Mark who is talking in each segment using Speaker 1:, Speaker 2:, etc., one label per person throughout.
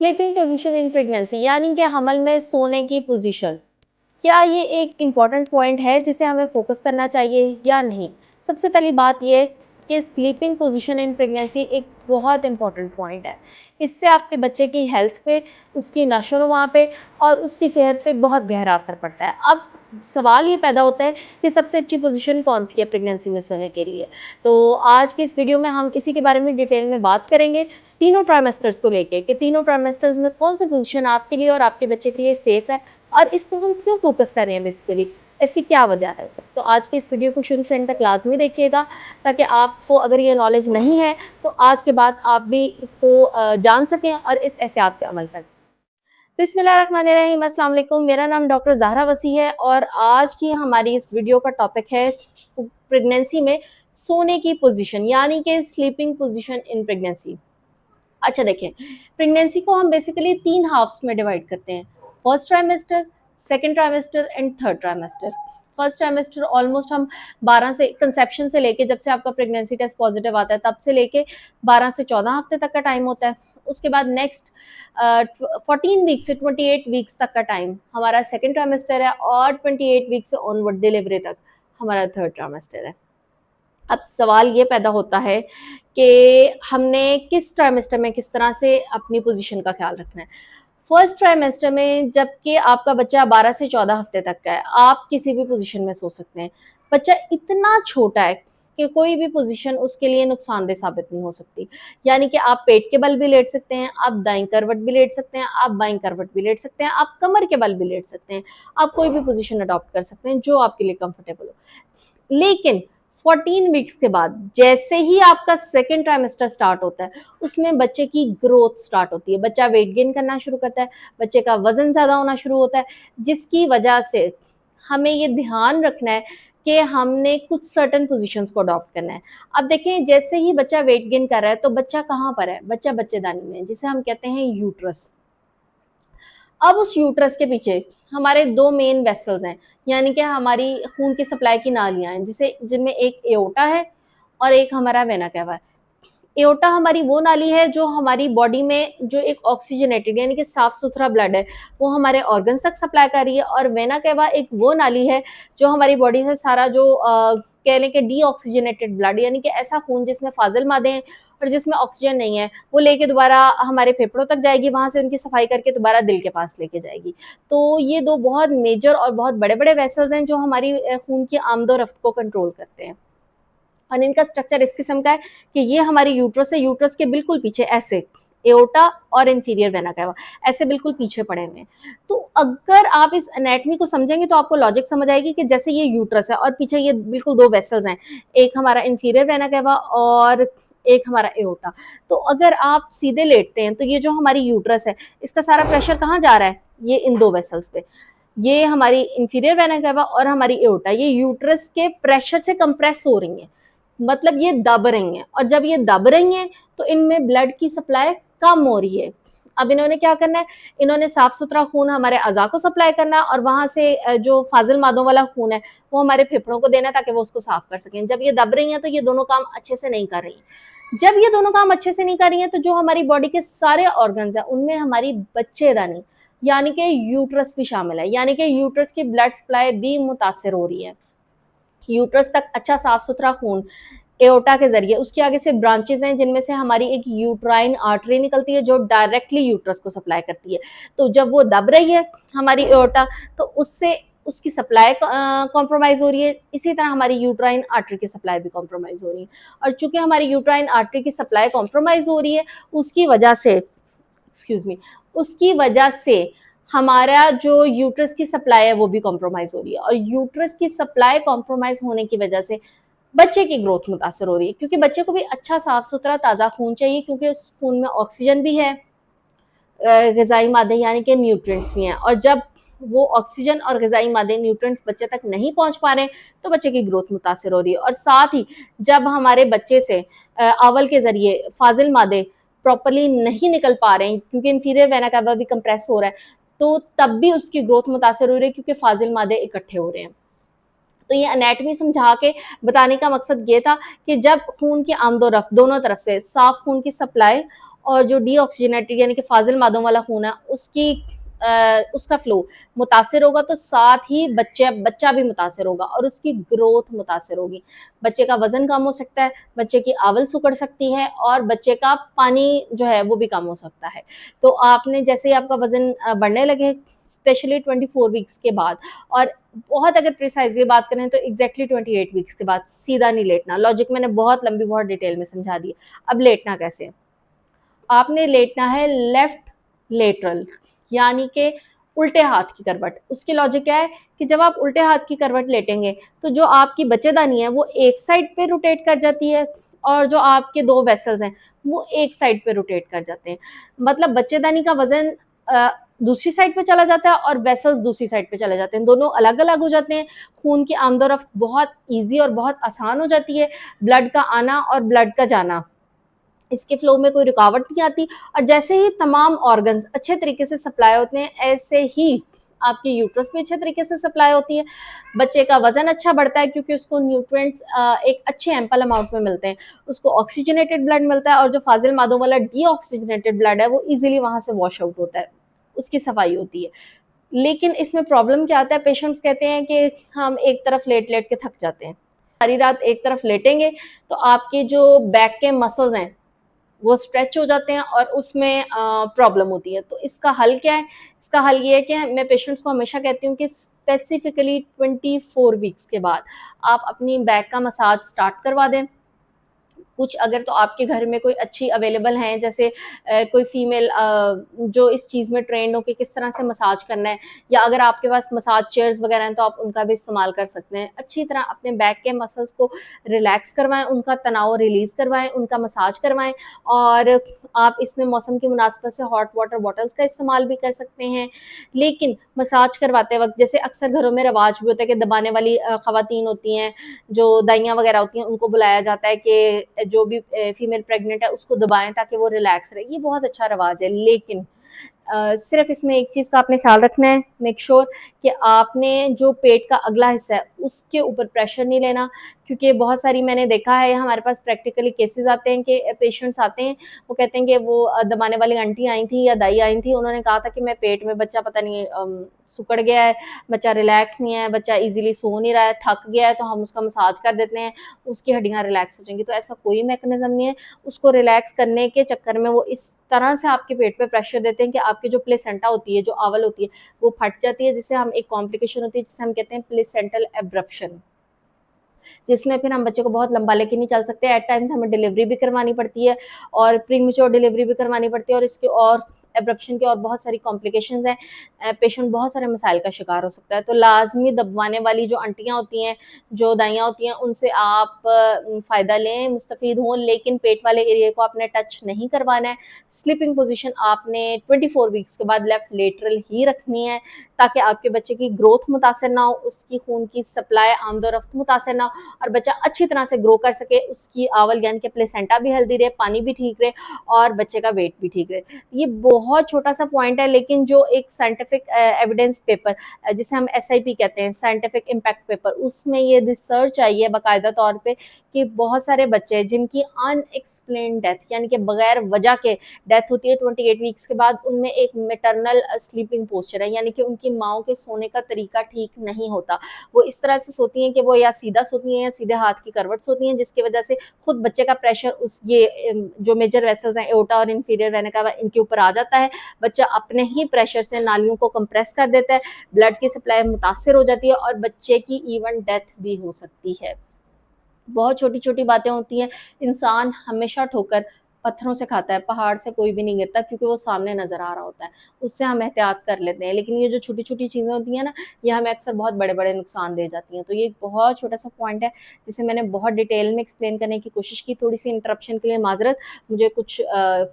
Speaker 1: Sleeping position in pregnancy यानी कि हमल में सोने की पोजीशन, क्या ये एक इम्पॉर्टेंट पॉइंट है जिसे हमें फोकस करना चाहिए या नहीं? सबसे पहली बात ये कि स्लीपिंग पोजीशन इन प्रेगनेंसी एक बहुत इम्पॉर्टेंट पॉइंट है। इससे आपके बच्चे की हेल्थ पे, उसकी नशो-नुमा पे और उसकी सेहत पे बहुत गहरा असर पड़ता है। अब सवाल ये पैदा होता है कि सबसे अच्छी पोजीशन कौन-सी है प्रेगनेंसी में सोने के लिए? तो आज के इस वीडियो में हम इसी के बारे में डिटेल में बात करेंगे, तीनों ट्राइमेस्टर्स को लेके कि तीनों ट्राइमेस्टर्स में कौन-सी पोजीशन आपके लिए और आपके बच्चे के लिए सेफ है और इस पे हम क्यों फोकस कर रहे हैं बेसिकली, ऐसी क्या वजह है? तो आज के इस वीडियो को शुरू से एंड तक लाज़मी देखिएगा ताकि आपको अगर ये नॉलेज नहीं है तो आज के बाद आप भी इसको जान सकें और इस एहतियात पे अमल कर सकें। बिस्मिल्लाहिर्रहमानिर्रहीम, अस्सलाम वालेकुम। मेरा नाम डॉक्टर ज़हरा वसी है और आज की हमारी इस वीडियो का टॉपिक है प्रेगनेंसी में सोने की पोजीशन यानी कि स्लीपिंग पोजीशन इन प्रेगनेंसी। अच्छा देखें, प्रेगनेंसी को हम बेसिकली 3 हाफ्स में डिवाइड करते हैं, first trimester, second trimester and third trimester. First trimester almost हम 12 से कंसेप्शन से लेके जब से आपका प्रेगनेंसी टेस्ट पॉजिटिव आता है तब से लेके 12 से 14 हफ्ते तक का टाइम होता है। उसके बाद नेक्स्ट 14 वीक से 28 वीक्स तक का टाइम हमारा सेकंड ट्राइमेस्टर है और 28 वीक से ऑनवर्ड डिलीवरी तक हमारा थर्ड ट्राइमेस्टर है। अब सवाल ये पैदा होता है कि हमने किस ट्राइमेस्टर में किस तरह से अपनी पोजीशन का ख्याल रखना है। फर्स्ट ट्राइमेस्टर में जबकि आपका बच्चा 12 से 14 हफ्ते तक का है, आप किसी भी पोजीशन में सो सकते हैं। बच्चा इतना छोटा है कि कोई भी पोजीशन उसके लिए नुकसानदेह साबित नहीं हो सकती। यानी कि आप पेट के बल भी लेट सकते हैं, आप दाईं करवट भी लेट सकते हैं, आप बाईं करवट भी लेट सकते हैं, आप कमर के बल भी लेट सकते हैं। आप कोई भी पोजीशन अडॉप्ट कर सकते हैं जो आपके लिए कंफर्टेबल हो। लेकिन 14 वीक्स के बाद जैसे ही आपका सेकेंड ट्राइमेस्टर स्टार्ट होता है उसमें बच्चे की ग्रोथ स्टार्ट होती है, बच्चा वेट गेन करना शुरू करता है, बच्चे का वजन ज़्यादा होना शुरू होता है, जिसकी वजह से हमें ये ध्यान रखना है कि हमने कुछ सर्टन पोजीशंस को अडॉप्ट करना है। अब देखें, जैसे ही बच्चा वेट गेन कर रहा है तो बच्चा कहाँ पर है? बच्चा बच्चेदानी में है, जिसे हम कहते हैं यूट्रस। अब उस यूट्रस के पीछे हमारे 2 मेन वेसल्स हैं, यानी कि हमारी खून की सप्लाई की नालियाँ हैं, जिनमें एक एओर्टा है और एक हमारा वेना कैवा है। एओर्टा हमारी वो नाली है जो हमारी बॉडी में जो एक ऑक्सीजनेटेड यानी कि साफ-सुथरा ब्लड है, वो हमारे ऑर्गन्स तक सप्लाई कर रही है और वेना कैवा एक वो नाली है जो हमारी बॉडी से सारा जो कह लें कि डीऑक्सीजनेटेड ब्लड यानी कि ऐसा खून जिसमें फाजिल मादे हैं और जिसमें ऑक्सीजन नहीं है, वो लेके दोबारा हमारे फेफड़ों तक जाएगी, वहाँ से उनकी सफाई करके दोबारा दिल के पास लेके जाएगी। तो ये 2 बहुत मेजर और बहुत बड़े-बड़े वेसल्स हैं जो हमारी खून की आमदो-रफ्त को कंट्रोल करते हैं। और इनका स्ट्रक्चर इस किस्म का है कि ये हमारी यूट्रस है, यूट्रस के बिल्कुल पीछे ऐसे एओर्टा और इंफीरियर वेना कैवा ऐसे बिल्कुल पीछे पड़े हुए हैं। तो अगर आप इस एनाटॉमी को समझेंगे तो आपको लॉजिक समझ आएगी कि जैसे ये यूट्रस है और पीछे ये बिल्कुल 2 वेसल्स हैं, एक हमारा इंफीरियर वेना कैवा और एक हमारा एओर्टा। तो अगर आप सीधे लेटते हैं तो ये जो हमारी यूट्रस है, इसका सारा प्रेशर कहाँ जा रहा है? ये इन 2 वेसल्स पे। ये हमारी इंफीरियर वेना कैवा और हमारी एओर्टा ये यूट्रस के प्रेशर से कंप्रेस हो रही हैं, मतलब ये दब रही हैं, और जब ये दब रही हैं तो इनमें ब्लड की सप्लाई कम हो रही है। अब इन्होंने क्या करना है? इन्होंने साफ सुथरा खून हमारे अज़ा को सप्लाई करना है और वहां से जो फाजिल मादों वाला खून है वो हमारे फेफड़ों को देना है ताकि वो उसको साफ कर सकें। जब ये दब रही हैं तो ये दोनों काम अच्छे से नहीं कर रही। जब ये दोनों काम अच्छे से नहीं कर रही हैं तो जो हमारी बॉडी के सारे ऑर्गन्स हैं उनमें हमारी बच्चेदानी यानी कि यूट्रस भी शामिल है, यानी कि यूट्रस की ब्लड सप्लाई भी मुतासर हो रही है। यूट्रस तक अच्छा साफ सुथरा खून एओर्टा के जरिए, उसके आगे से ब्रांचेस हैं जिनमें से हमारी एक यूट्राइन आर्टरी निकलती है जो डायरेक्टली यूट्रस को सप्लाई करती है। तो जब वो दब रही है हमारी एओर्टा तो उससे उसकी सप्लाई कॉम्प्रोमाइज हो रही है, इसी तरह हमारी यूट्राइन आर्टरी की सप्लाई भी कॉम्प्रोमाइज हो रही है। और चूंकि हमारी यूट्राइन आर्टरी की सप्लाई कॉम्प्रोमाइज हो रही है उसकी वजह से उसकी वजह से हमारा जो यूट्रस की सप्लाई है वो भी कॉम्प्रोमाइज हो रही है, और यूट्रस की सप्लाई कॉम्प्रोमाइज होने की वजह से बच्चे की ग्रोथ मुतासर हो रही है, क्योंकि बच्चे को भी अच्छा साफ सुथरा ताज़ा खून चाहिए, क्योंकि उस खून में ऑक्सीजन भी है, ग़िज़ाई मादे यानी कि न्यूट्रिएंट्स भी हैं, और जब वो ऑक्सीजन और ग़िज़ाई मादे न्यूट्रिएंट्स बच्चे तक नहीं पहुंच पा रहे तो बच्चे की ग्रोथ मुतासर हो रही है। और साथ ही जब हमारे बच्चे से अवल के ज़रिए फाजिल मादे प्रॉपरली नहीं निकल पा रहे हैं, क्योंकि इंफीरियर वेना कैवा भी कंप्रेस हो रहा है, तो तब भी उसकी ग्रोथ मुतासर हो रही है क्योंकि फाजिल मादे इकट्ठे हो रहे हैं। तो ये एनाटॉमी समझा के बताने का मकसद ये था कि जब खून की आमदो रफ्त दोनों तरफ से साफ खून की सप्लाई और जो डीऑक्सीजनेटेड यानी कि फाजिल मादों वाला खून है उसका फ्लो मुतासिर होगा, तो साथ ही बच्चा भी मुतासिर होगा और उसकी ग्रोथ मुतासिर होगी। बच्चे का वजन कम हो सकता है, बच्चे की आवल सिकुड़ सकती है और बच्चे का पानी जो है वो भी कम हो सकता है। तो आपने जैसे ही आपका वजन बढ़ने लगे स्पेशली 24 वीक्स के बाद, और बहुत अगर प्रिसाइजली बात करें तो एग्जैक्टली 28 वीक्स के बाद सीधा नहीं लेटना। लॉजिक मैंने बहुत लंबी बहुत डिटेल में समझा दी। अब लेटना कैसे? आपने लेटना है लेफ्ट लेटरल, यानी कि उल्टे हाथ की करवट। उसकी लॉजिक क्या है कि जब आप उल्टे हाथ की करवट लेटेंगे तो जो आपकी बच्चेदानी है वो एक साइड पे रोटेट कर जाती है और जो आपके दो वेसल्स हैं वो एक साइड पे रोटेट कर जाते हैं। मतलब बच्चेदानी का वजन दूसरी साइड पे चला जाता है और वेसल्स दूसरी साइड पे चले जाते हैं, दोनों अलग अलग हो जाते हैं। खून की आमदोरफ्त बहुत ईजी और बहुत आसान हो जाती है। ब्लड का आना और ब्लड का जाना, इसके फ्लो में कोई रुकावट नहीं आती। और जैसे ही तमाम ऑर्गन्स अच्छे तरीके से सप्लाई होते हैं, ऐसे ही आपकी यूट्रस भी अच्छे तरीके से सप्लाई होती है। बच्चे का वजन अच्छा बढ़ता है क्योंकि उसको न्यूट्रिएंट्स एक अच्छे एम्पल अमाउंट में मिलते हैं, उसको ऑक्सीजनेटेड ब्लड मिलता है और जो फाजिल मादों वाला डीऑक्सीजनेटेड ब्लड है वो इजीली वहां से वॉश आउट होता है, उसकी सफाई होती है। लेकिन इसमें प्रॉब्लम क्या आता है, पेशेंट्स कहते हैं कि हम एक तरफ लेट लेट के थक जाते हैं। सारी रात एक तरफ लेटेंगे तो आपके जो बैक के मसल्स हैं वो स्ट्रेच हो जाते हैं और उसमें प्रॉब्लम होती है। तो इसका हल क्या है? इसका हल ये है कि मैं पेशेंट्स को हमेशा कहती हूँ कि स्पेसिफिकली 24 वीक्स के बाद आप अपनी बैक का मसाज स्टार्ट करवा दें। कुछ अगर तो आपके घर में कोई अच्छी अवेलेबल हैं, जैसे कोई फीमेल जो इस चीज़ में ट्रेंड हो कि किस तरह से मसाज करना है, या अगर आपके पास मसाज चेयर्स वगैरह हैं तो आप उनका भी इस्तेमाल कर सकते हैं। अच्छी तरह अपने बैक के मसल्स को रिलैक्स करवाएं, उनका तनाव रिलीज़ करवाएं, उनका मसाज करवाएं। और आप इसमें मौसम की मुनासबत से हॉट वाटर बॉटल्स का इस्तेमाल भी कर सकते हैं। लेकिन मसाज करवाते वक्त जैसे अक्सर घरों में रवाज भी होता है कि दबाने वाली ख़वातीन होती हैं, जो दाइयाँ वगैरह होती हैं, उनको बुलाया जाता है कि जो भी फीमेल प्रेग्नेंट है उसको दबाएं ताकि वो रिलैक्स रहे। ये बहुत अच्छा रवाज है, लेकिन सिर्फ इसमें एक चीज़ का आपने ख्याल रखना है, मेक श्योर कि आपने जो पेट का अगला हिस्सा है उसके ऊपर प्रेशर नहीं लेना, क्योंकि बहुत सारी मैंने देखा है हमारे पास प्रैक्टिकली केसेस आते हैं कि पेशेंट्स आते हैं, वो कहते हैं कि वो दबाने वाली आंटी आई थी या दाई आई थी, उन्होंने कहा था कि मैं पेट में बच्चा पता नहीं सिकुड़ गया है, बच्चा रिलैक्स नहीं है, बच्चा इजीली सो नहीं रहा है, थक गया है, तो हम उसका मसाज कर देते हैं, उसकी हड्डियाँ रिलैक्स हो जाएंगी। तो ऐसा कोई मैकेनिज्म नहीं है। उसको रिलैक्स करने के चक्कर में वो इस तरह से आपके पेट पे प्रेशर देते हैं कि आपकी जो प्लेसेंटा होती है, जो आवल होती है, वो फट जाती है, जिससे हम एक कॉम्प्लिकेशन होती है जिसे हम कहते हैं प्लेसेंटल एब्रप्शन, जिसमें फिर हम बच्चे को बहुत लंबा लेके नहीं चल सकते। एट टाइम्स हमें डिलीवरी भी करवानी पड़ती है और प्रीमेच्योर डिलीवरी भी करवानी पड़ती है, और इसके और एब्रप्शन की और बहुत सारी कॉम्प्लिकेशंस हैं। पेशेंट बहुत सारे मसाइल का शिकार हो सकता है। तो लाजमी दबवाने वाली जो आंटियाँ होती हैं, जो दाइयाँ होती हैं, उनसे आप फ़ायदा लें, मुस्तफ़ीद हों, लेकिन पेट वाले एरिया को आपने टच नहीं करवाना है। स्लीपिंग पोजीशन आपने 24 वीक्स के बाद लेफ्ट लेटरल ही रखनी है, ताकि आपके बच्चे की ग्रोथ मुतासर ना हो, उसकी खून की सप्लाई आमदोरफ्त मुतासर ना हो और बच्चा अच्छी तरह से ग्रो कर सके, उसकी आवल यानी कि प्लेसेंटा भी हेल्दी रहे, पानी भी ठीक रहे और बच्चे का वेट भी ठीक रहे। ये बहुत छोटा सा पॉइंट है, लेकिन जो एक साइंटिफिक एविडेंस पेपर जिसे हम SIP कहते हैं, साइंटिफिक इम्पैक्ट पेपर, उसमें ये रिसर्च आई है बाकायदा तौर पे कि बहुत सारे बच्चे जिनकी अनएक्सप्लेन्ड डेथ यानी कि बगैर वजह के डेथ होती है 28 वीक्स के बाद, उनमें एक मैटरनल स्लीपिंग पोस्चर है, यानी कि उनकी माओ के सोने का तरीका ठीक नहीं होता। वो इस तरह से सोती हैं कि वो या सीधा सोती हैं या सीधे हाथ की करवट सोती हैं, जिसकी वजह से खुद बच्चे का प्रेशर उस ये जो मेजर वेसल्स हैं एओर्टा और इंफीरियर वेना कावा, इनके ऊपर आ जाता है। बच्चा अपने ही प्रेशर से नालियों को कंप्रेस कर देता है, ब्लड की सप्लाई मुतासर हो जाती है और बच्चे की इवन डेथ भी हो सकती है। बहुत छोटी छोटी बातें होती हैं। इंसान हमेशा ठोकर पत्थरों से खाता है, पहाड़ से कोई भी नहीं गिरता, क्योंकि वो सामने नज़र आ रहा होता है, उससे हम एहतियात कर लेते हैं। लेकिन ये जो छोटी छोटी चीज़ें होती हैं ना, ये हमें अक्सर बहुत बड़े बड़े नुकसान दे जाती हैं। तो ये एक बहुत छोटा सा पॉइंट है जिसे मैंने बहुत डिटेल में एक्सप्लेन करने की कोशिश की। थोड़ी सी इंटरप्शन के लिए माजरत, मुझे कुछ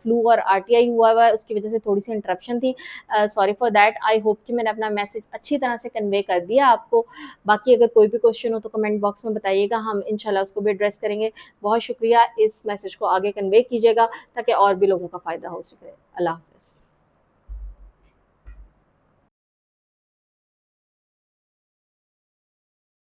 Speaker 1: फ्लू और RTI हुआ हुआ है, उसकी वजह से थोड़ी सी इंटरप्शन थी, sorry for that. I hope कि मैंने अपना मैसेज अच्छी तरह से कन्वे कर दिया आपको। बाकी अगर कोई भी क्वेश्चन हो तो कमेंट बॉक्स में बताइएगा, हम इंशाल्लाह उसको भी एड्रेस करेंगे। बहुत शुक्रिया, इस मैसेज को आगे कन्वे कीजिएगा ताकि और भी लोगों का फ़ायदा हो सके। अल्लाह हाफ़िज़।